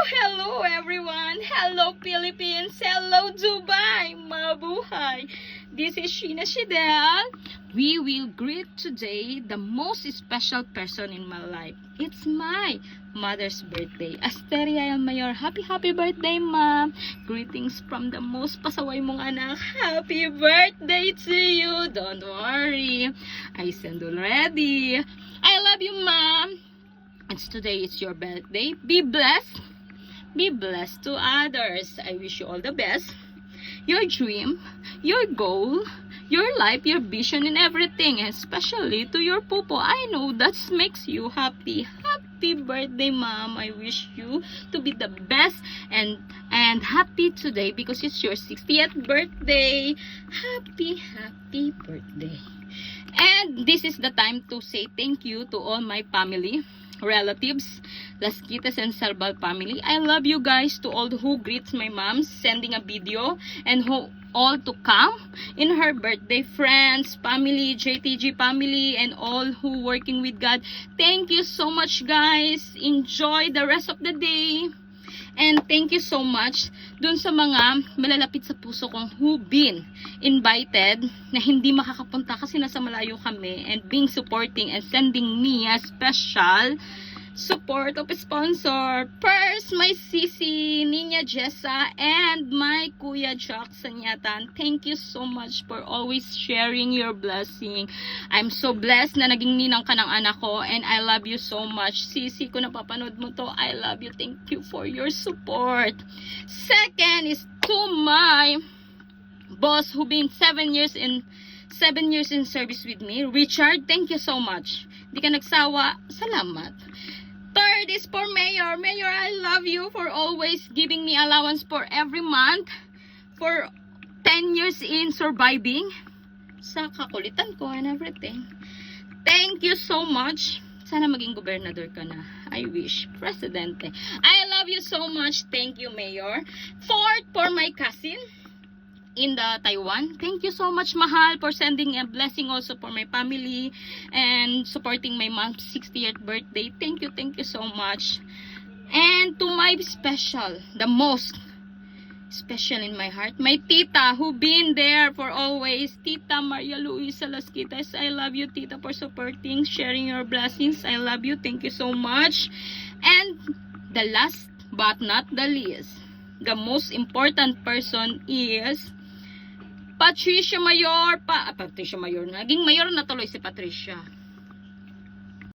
Hello everyone! Hello Philippines! Hello Dubai! Mabuhay! This is Sheena Shidel. We will greet today the most special person in my life. It's my mother's birthday. Asteria Mayor, happy birthday, ma'am! Greetings from the most pasaway mong anak. Happy birthday to you! Don't worry, I send already. I love you, ma'am! Today is your birthday. Be blessed. Be blessed to others. I wish you all the best. Your dream, your goal, your life, your vision, and everything. Especially to your pupo. I know that makes you happy. Happy birthday, mom. I wish you to be the best and happy today because it's your 60th birthday. Happy birthday. And this is the time to say thank you to all my family, relatives, Las Quitas and Salbal family. I love you guys, to all who greets my mom, sending a video, and who all to come in her birthday, friends, family, JTG family, and all who working with God. Thank you so much, guys. Enjoy the rest of the day. And thank you so much dun sa mga malalapit sa puso kong who been invited na hindi makakapunta kasi nasa malayo kami, and being supporting and sending me a special support of sponsor. First, my sisi Ninya Jessa and my Kuya Jack Sanyatan. Thank you so much for always sharing your blessing. I'm so blessed na naging ninang ka ng anak ko, and I love you so much. Sisi, kung napapanood mo to, I love you. Thank you for your support. Second is to my boss who been 7 years in service with me, Richard. Thank you so much. Di ka nagsawa. Salamat. Third is for Mayor. Mayor, I love you for always giving me allowance for every month for 10 years in surviving sa kakulitan ko and everything. Thank you so much. Sana maging gobernador ka na. I wish. Presidente. I love you so much. Thank you, Mayor. Fourth, for my cousin in the Taiwan. Thank you so much, Mahal, for sending a blessing also for my family and supporting my mom's 60th birthday. Thank you so much. And to my special, the most special in my heart, my tita who been there for always, Tita Maria Luisa Las Quitas. I love you, tita, for supporting, sharing your blessings. I love you. Thank you so much. And the last but not the least, the most important person is Patricia Mayor. Patricia Mayor. Naging mayor na tuloy si Patricia.